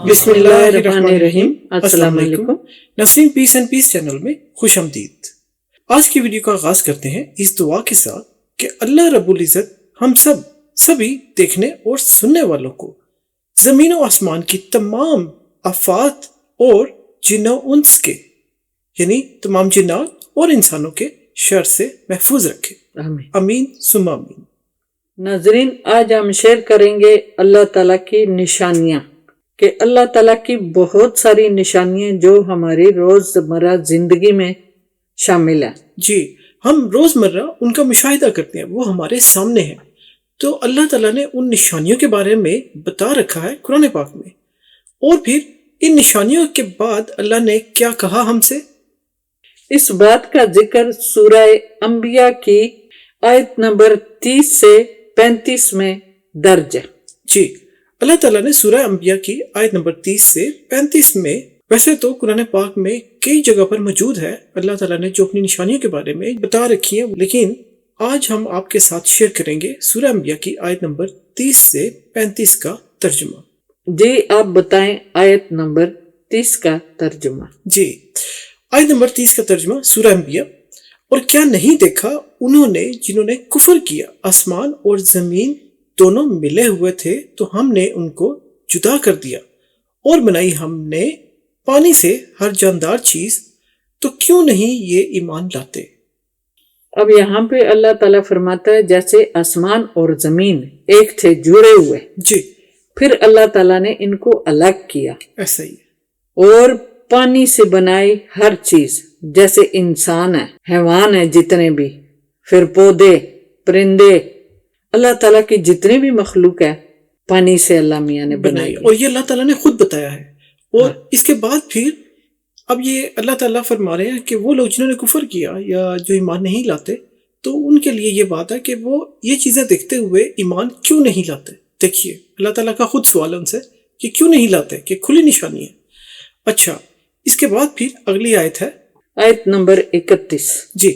بسم اللہ الرحمن الرحیم۔ السلام علیکم ناظرین، پیس اینڈ پیس چینل میں خوش آمدید۔ آج کی ویڈیو کا آغاز کرتے ہیں اس دعا کے ساتھ کہ اللہ رب العزت ہم سبھی دیکھنے اور سننے والوں کو زمین و آسمان کی تمام آفات اور جن و انس کے یعنی تمام جنات اور انسانوں کے شر سے محفوظ رکھے، آمین ثم آمین۔ ناظرین، آج ہم شیئر کریں گے اللہ تعالیٰ کی نشانیاں، کہ اللہ تعالیٰ کی بہت ساری نشانیاں جو ہماری روزمرہ زندگی میں شامل ہیں۔ جی، ہم روزمرہ ان کا مشاہدہ کرتے ہیں، وہ ہمارے سامنے ہیں۔ تو اللہ تعالیٰ نے ان نشانیوں کے بارے میں بتا رکھا ہے قرآن پاک میں، اور پھر ان نشانیوں کے بعد اللہ نے کیا کہا ہم سے؟ اس بات کا ذکر سورہ انبیاء کی آیت نمبر 30 سے 35 میں درج ہے۔ جی، اللہ تعالیٰ نے سورہ انبیاء کی آیت نمبر 30 سے 35 میں، ویسے تو قرآن پاک میں کئی جگہ پر موجود ہے اللہ تعالیٰ نے جو اپنی نشانیوں کے بارے میں بتا رکھی ہیں، لیکن آج ہم آپ کے ساتھ شیئر کریں گے سورہ انبیاء کی آیت نمبر 30 سے 35 کا ترجمہ۔ جی، آپ بتائیں آیت نمبر 30 کا ترجمہ۔ جی، آیت نمبر 30 کا ترجمہ سورہ انبیاء۔ اور کیا نہیں دیکھا انہوں نے جنہوں نے کفر کیا، آسمان اور زمین دونوں ملے ہوئے تھے تو ہم نے ان کو جدا کر دیا، اور بنائی ہم نے پانی سے ہر جاندار چیز، تو کیوں نہیں یہ ایمان لاتے؟ اب یہاں پہ اللہ تعالیٰ فرماتا ہے جیسے آسمان اور زمین ایک تھے، جڑے ہوئے، جی، پھر اللہ تعالیٰ نے ان کو الگ کیا، ایسا ہی ہے، اور پانی سے بنائی ہر چیز، جیسے انسان ہے، حیوان ہے جتنے بھی، پھر پودے، پرندے، اللہ تعالیٰ کی جتنی بھی مخلوق ہے پانی سے اللہ میاں نے بنائی، اور یہ اللہ تعالیٰ نے خود بتایا ہے۔ اور اس کے بعد پھر اب یہ اللہ تعالیٰ فرما رہے ہیں کہ وہ لوگ جنہوں نے کفر کیا یا جو ایمان نہیں لاتے، تو ان کے لیے یہ بات ہے کہ وہ یہ چیزیں دیکھتے ہوئے ایمان کیوں نہیں لاتے۔ دیکھیے اللہ تعالیٰ کا خود سوال ہے ان سے کہ کیوں نہیں لاتے، کہ کھلی نشانی ہے۔ اچھا، اس کے بعد پھر اگلی آیت ہے آیت نمبر 31۔ جی،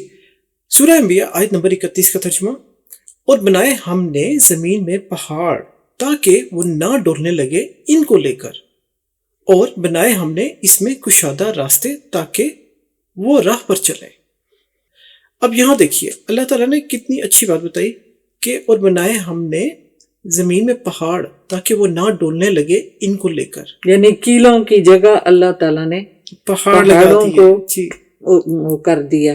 سورہ انبیاء آیت نمبر 31 کا ترجمہ۔ اور بنائے ہم نے زمین میں پہاڑ تاکہ وہ نہ ڈولنے لگے ان کو لے کر، اور بنائے ہم نے اس میں کشادہ راستے تاکہ وہ راہ پر چلے۔ اب یہاں دیکھیے اللہ تعالیٰ نے کتنی اچھی بات بتائی کہ اور بنائے ہم نے زمین میں پہاڑ تاکہ وہ نہ ڈولنے لگے ان کو لے کر، یعنی کیلوں کی جگہ اللہ تعالیٰ نے پہاڑوں کو جی وہ کر دیا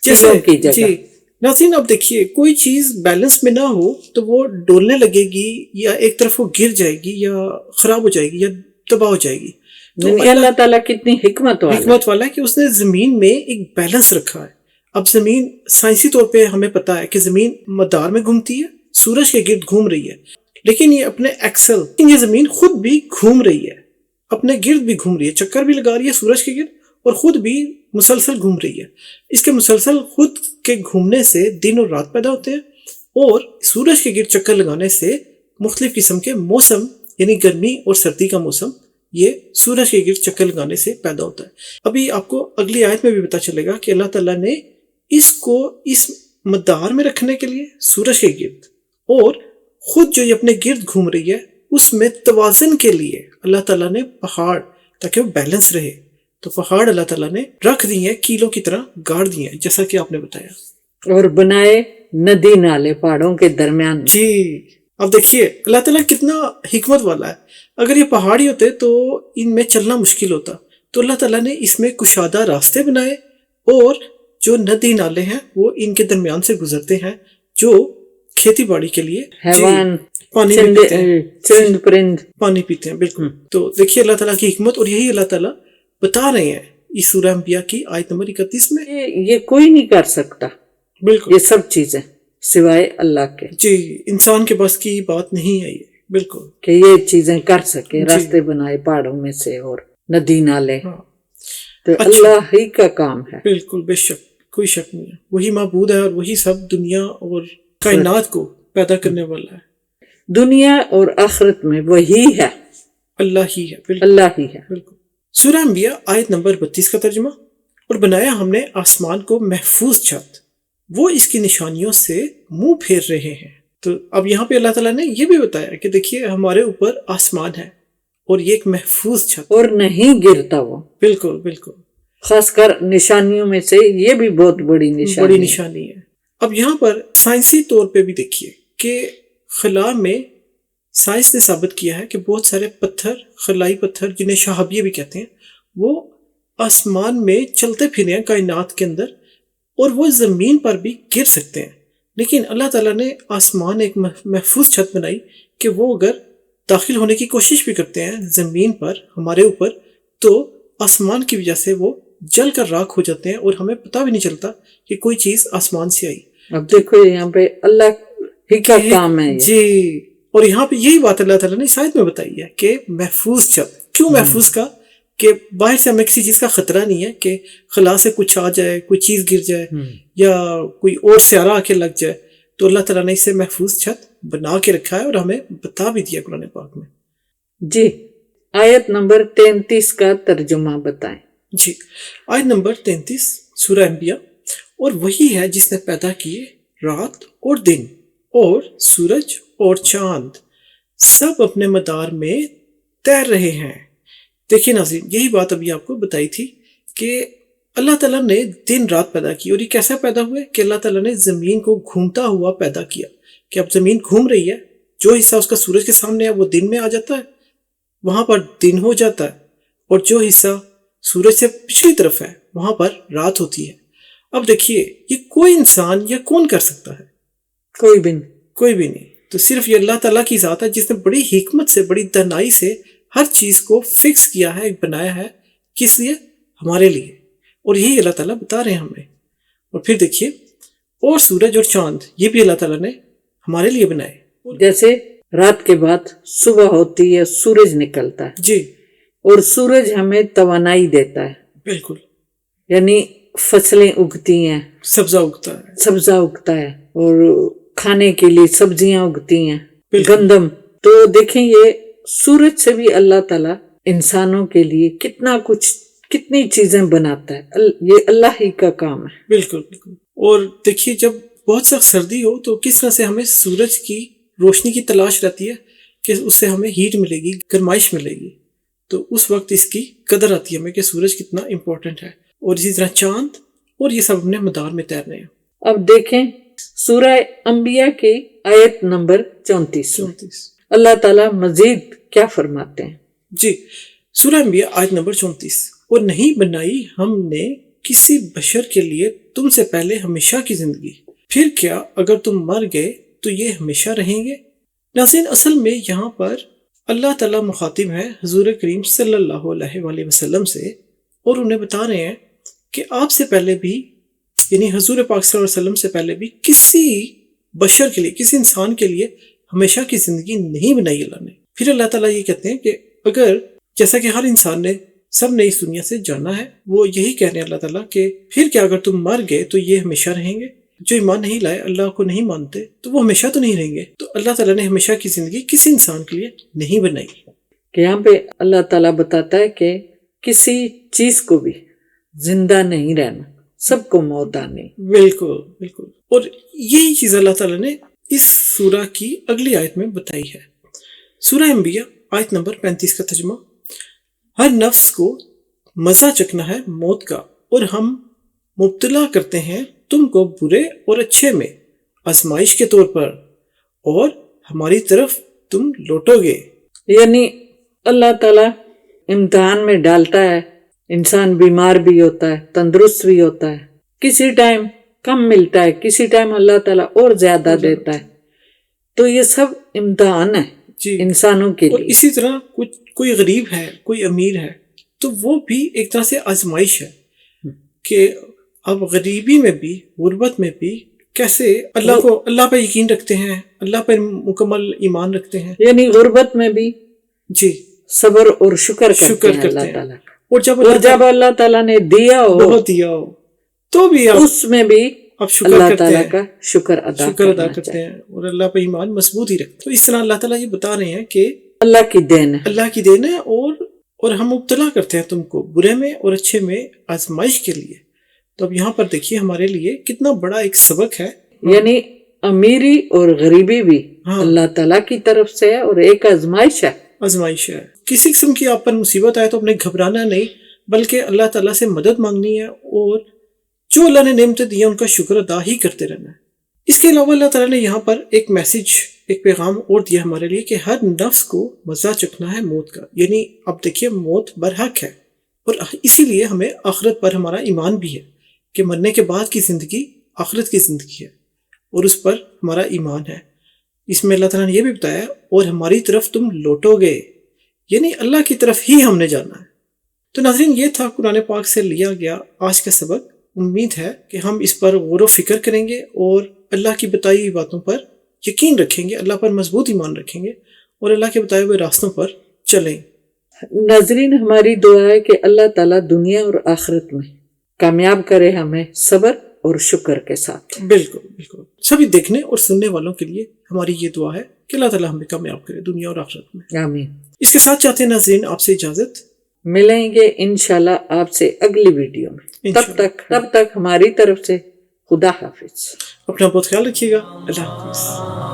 جیسے کیلوں کی جگہ۔ جی ناظرین، اب دیکھیے کوئی چیز بیلنس میں نہ ہو تو وہ ڈولنے لگے گی، یا ایک طرف وہ گر جائے گی، یا خراب ہو جائے گی، یا تباہ ہو جائے گی۔ تو اللہ تعالیٰ کتنی حکمت والا ہے کہ اس نے زمین میں ایک بیلنس رکھا ہے۔ اب زمین سائنسی طور پہ ہمیں پتا ہے کہ زمین مدار میں گھومتی ہے، سورج کے گرد گھوم رہی ہے، لیکن یہ اپنے ایکسل، یہ زمین خود بھی گھوم رہی ہے، اپنے گرد بھی گھوم رہی ہے، چکر بھی لگا رہی ہے سورج کے گرد، اور خود بھی مسلسل گھوم رہی ہے۔ اس کے مسلسل خود کے گھومنے سے دن اور رات پیدا ہوتے ہیں، اور سورج کے گرد چکر لگانے سے مختلف قسم کے موسم یعنی گرمی اور سردی کا موسم یہ سورج کے گرد چکر لگانے سے پیدا ہوتا ہے۔ ابھی آپ کو اگلی آیت میں بھی پتا چلے گا کہ اللہ تعالیٰ نے اس کو اس مدار میں رکھنے کے لیے سورج کے گرد، اور خود جو یہ اپنے گرد گھوم رہی ہے اس میں توازن کے لیے اللہ تعالیٰ نے پہاڑ تاکہ وہ بیلنس رہے، تو پہاڑ اللہ تعالیٰ نے رکھ دیے ہیں، کیلوں کی طرح گاڑ دیے ہیں، جیسا کہ آپ نے بتایا، اور بنائے ندی نالے پہاڑوں کے درمیان۔ جی، اب دیکھیے اللہ تعالیٰ کتنا حکمت والا ہے۔ اگر یہ پہاڑی ہوتے تو ان میں چلنا مشکل ہوتا، تو اللہ تعالیٰ نے اس میں کشادہ راستے بنائے، اور جو ندی نالے ہیں وہ ان کے درمیان سے گزرتے ہیں، جو کھیتی باڑی کے لیے حیوان، پانی چرند پرند پانی پیتے ہیں۔ بالکل، تو دیکھیے اللہ تعالیٰ کی حکمت، اور یہی اللہ تعالیٰ بتا رہے ہیں اس سورہ انبیاء کی آیت نمبر 31 میں۔ یہ کوئی نہیں کر سکتا، بالکل، یہ سب چیزیں سوائے اللہ کے۔ جی، انسان کے بس کی بات نہیں ہے یہ، بالکل، کہ یہ چیزیں کر سکے، راستے بنائے پہاڑوں میں سے اور ندی نالے، تو اللہ ہی کا کام ہے۔ بالکل، بے شک، کوئی شک نہیں ہے، وہی معبود ہے، اور وہی سب دنیا اور کائنات کو پیدا کرنے والا ہے۔ دنیا اور آخرت میں وہی ہے، اللہ ہی ہے، بالکل، اللہ ہی ہے۔ بالکل۔ سورہ انبیاء آیت نمبر 32 کا ترجمہ۔ اور بنایا ہم نے آسمان کو محفوظ چھت، وہ اس کی نشانیوں سے منہ پھیر رہے ہیں۔ تو اب یہاں پہ اللہ تعالیٰ نے یہ بھی بتایا کہ دیکھیے ہمارے اوپر آسمان ہے، اور یہ ایک محفوظ چھت. اور نہیں گرتا وہ. بالکل بالکل. خاص کر نشانیوں میں سے یہ بھی بہت بڑی نشانی ہے. اب یہاں پر سائنسی طور پہ بھی دیکھیے کہ خلا میں سائنس نے ثابت کیا ہے کہ بہت سارے پتھر، خلائی پتھر جنہیں شہابیہ بھی کہتے ہیں، وہ آسمان میں چلتے پھرے ہیں کائنات کے اندر، اور وہ زمین پر بھی گر سکتے ہیں. لیکن اللہ تعالیٰ نے آسمان ایک محفوظ چھت بنائی کہ وہ اگر داخل ہونے کی کوشش بھی کرتے ہیں زمین پر ہمارے اوپر، تو آسمان کی وجہ سے وہ جل کر راکھ ہو جاتے ہیں اور ہمیں پتہ بھی نہیں چلتا کہ کوئی چیز آسمان سے آئی. اب دیکھو یہاں پہ اللہ ہی کا کام ہے جی. اور یہاں پہ یہی بات اللہ تعالیٰ نے اس آیت میں بتائی ہے کہ محفوظ چھت. کیوں محفوظ کا؟ کہ باہر سے ہمیں کسی چیز کا خطرہ نہیں ہے کہ خلا سے کچھ آ جائے، کوئی چیز گر جائے یا کوئی اور سیارہ آ کے لگ جائے. تو اللہ تعالیٰ نے اسے محفوظ چھت بنا کے رکھا ہے اور ہمیں بتا بھی دیا قرآن پاک میں. جی آیت نمبر 33 کا ترجمہ بتائیں. جی آیت نمبر 33 سورہ انبیاء. اور وہی ہے جس نے پیدا کیے رات اور دن اور سورج اور چاند، سب اپنے مدار میں تیر رہے ہیں. دیکھیے ناظرین، یہی بات ابھی آپ کو بتائی تھی کہ اللہ تعالیٰ نے دن رات پیدا کی. اور یہ کیسا پیدا ہوا ہے کہ اللہ تعالیٰ نے زمین کو گھومتا ہوا پیدا کیا، کہ اب زمین گھوم رہی ہے، جو حصہ اس کا سورج کے سامنے ہے وہ دن میں آ جاتا ہے، وہاں پر دن ہو جاتا ہے، اور جو حصہ سورج سے پچھلی طرف ہے وہاں پر رات ہوتی ہے. اب دیکھیے یہ کوئی انسان یا کون کر سکتا ہے؟ کوئی بھی نہیں. تو صرف یہ اللہ تعالیٰ کی ذات ہے جس نے بڑی حکمت سے، بڑی دانائی سے ہر چیز کو فکس کیا ہے، بنایا ہے. کس لیے؟ ہمارے لیے. اور یہی اللہ تعالیٰ بتا رہے ہیں ہمیں. اور پھر دیکھیے، اور سورج اور چاند یہ بھی اللہ تعالیٰ نے ہمارے لیے بنائے. جیسے رات کے بعد صبح ہوتی ہے، سورج نکلتا ہے. جی. اور سورج ہمیں توانائی دیتا ہے. بالکل. یعنی فصلیں اگتی ہیں، سبزہ اگتا ہے، اور کھانے کے لیے سبزیاں اگتی ہیں، گندم. تو دیکھیں یہ سورج سے بھی اللہ تعالیٰ انسانوں کے لیے کتنی چیزیں بناتا ہے. یہ اللہ ہی کا کام ہے. بالکل بالکل. اور دیکھیے جب بہت سخت سردی ہو تو کس طرح سے ہمیں سورج کی روشنی کی تلاش رہتی ہے کہ اس سے ہمیں ہیٹ ملے گی، گرمائش ملے گی. تو اس وقت اس کی قدر آتی ہے ہمیں کہ سورج کتنا امپورٹنٹ ہے. اور اسی طرح چاند، اور یہ سب اپنے مدار میں تیر رہے ہیں. اب دیکھیں سورہ انبیاء کی آیت نمبر 34 اللہ تعالیٰ مزید کیا فرماتے ہیں. جی سورہ انبیاء آیت نمبر 34. اور نہیں بنائی ہم نے کسی بشر کے لیے تم سے پہلے ہمیشہ کی زندگی، پھر کیا اگر تم مر گئے تو یہ ہمیشہ رہیں گے. ناظرین اصل میں یہاں پر اللہ تعالیٰ مخاطب ہے حضور کریم صلی اللہ علیہ وآلہ وسلم سے، اور انہیں بتا رہے ہیں کہ آپ سے پہلے بھی، یعنی حضور پاک صلی اللہ علیہ وسلم سے پہلے بھی کسی بشر کے لیے، کسی انسان کے لیے ہمیشہ کی زندگی نہیں بنائی اللہ نے. پھر اللہ تعالیٰ یہ کہتے ہیں کہ اگر جیسا کہ ہر انسان نے، سب نے اس دنیا سے جانا ہے، وہ یہی کہہ رہے ہیں اللہ تعالیٰ کہ پھر کیا اگر تم مر گئے تو یہ ہمیشہ رہیں گے. جو ایمان نہیں لائے، اللہ کو نہیں مانتے، تو وہ ہمیشہ تو نہیں رہیں گے. تو اللہ تعالیٰ نے ہمیشہ کی زندگی کسی انسان کے لیے نہیں بنائی. کہ یہاں پہ اللہ تعالیٰ بتاتا ہے کہ کسی چیز کو بھی زندہ نہیں رہنا، سب کو موت آنی. بالکل بالکل. اور یہی چیز اللہ تعالیٰ نے اس سورہ کی اگلی آیت میں بتائی ہے. سورہ انبیاء آیت نمبر 35 کا ترجمہ. ہر نفس کو مزہ چکھنا ہے موت کا، اور ہم مبتلا کرتے ہیں تم کو برے اور اچھے میں آزمائش کے طور پر، اور ہماری طرف تم لوٹو گے. یعنی اللہ تعالیٰ امتحان میں ڈالتا ہے. انسان بیمار بھی ہوتا ہے، تندرست بھی ہوتا ہے، کسی ٹائم کم ملتا ہے، کسی ٹائم اللہ تعالیٰ اور زیادہ دیتا ہے. تو یہ سب امتحان ہے جی انسانوں کے اور لیے. اسی طرح کوئی غریب ہے، کوئی امیر ہے، تو وہ بھی ایک طرح سے آزمائش ہے کہ اب غریبی میں بھی، غربت میں بھی کیسے اللہ پہ یقین رکھتے ہیں، اللہ پہ مکمل ایمان رکھتے ہیں. یعنی غربت میں بھی جی صبر اور شکر کرتے ہیں اللہ تعالیٰ کا. اور جب اللہ تعالیٰ نے دیا ہو تو بھی اس میں بھی اب شکر اللہ کرتے تعالیٰ ہیں، کا شکر ادا کرتے ہیں، اور اللہ پہ ایمان مضبوط ہی رکھتے ہیں. تو اس طرح اللہ تعالیٰ یہ بتا رہے ہیں کہ اللہ کی دین ہے، اللہ کی دین ہے، اور ہم مبتلا کرتے ہیں تم کو برے میں اور اچھے میں آزمائش کے لیے. تو اب یہاں پر دیکھیے ہمارے لیے کتنا بڑا ایک سبق ہے. یعنی امیری اور غریبی بھی اللہ تعالیٰ کی طرف سے ہے اور ایک آزمائش ہے. آزمائش ہے. کسی قسم کی آپ پر مصیبت آئے تو اپنے گھبرانا نہیں، بلکہ اللہ تعالیٰ سے مدد مانگنی ہے اور جو اللہ نے نعمتیں دی ہیں ان کا شکر ادا ہی کرتے رہنا ہے. اس کے علاوہ اللہ تعالیٰ نے یہاں پر ایک میسج، ایک پیغام اور دیا ہمارے لیے کہ ہر نفس کو مزہ چکھنا ہے موت کا. یعنی اب دیکھیے موت برحق ہے، اور اسی لیے ہمیں آخرت پر ہمارا ایمان بھی ہے کہ مرنے کے بعد کی زندگی آخرت کی زندگی ہے، اور اس پر ہمارا ایمان ہے. اس میں اللہ تعالیٰ نے یہ بھی بتایا اور ہماری طرف تم لوٹو گے، یعنی اللہ کی طرف ہی ہم نے جانا ہے. تو ناظرین، یہ تھا قرآن پاک سے لیا گیا آج کا سبق. امید ہے کہ ہم اس پر غور و فکر کریں گے اور اللہ کی بتائی ہوئی باتوں پر یقین رکھیں گے، اللہ پر مضبوط ایمان رکھیں گے اور اللہ کے بتائے ہوئے راستوں پر چلیں. ناظرین، ہماری دعا ہے کہ اللہ تعالیٰ دنیا اور آخرت میں کامیاب کرے ہمیں صبر اور شکر کے ساتھ. بالکل بالکل. سبھی دیکھنے اور سننے والوں کے لیے ہماری یہ دعا ہے کہ اللہ تعالیٰ ہمیں کامیاب کرے دنیا اور آخرت میں. آمین. اس کے ساتھ چاہتے ہیں ناظرین آپ سے اجازت. ملیں گے انشاءاللہ آپ سے اگلی ویڈیو میں. تب تک ہماری طرف سے خدا حافظ. اپنا بہت خیال رکھیے گا. اللہ حافظ.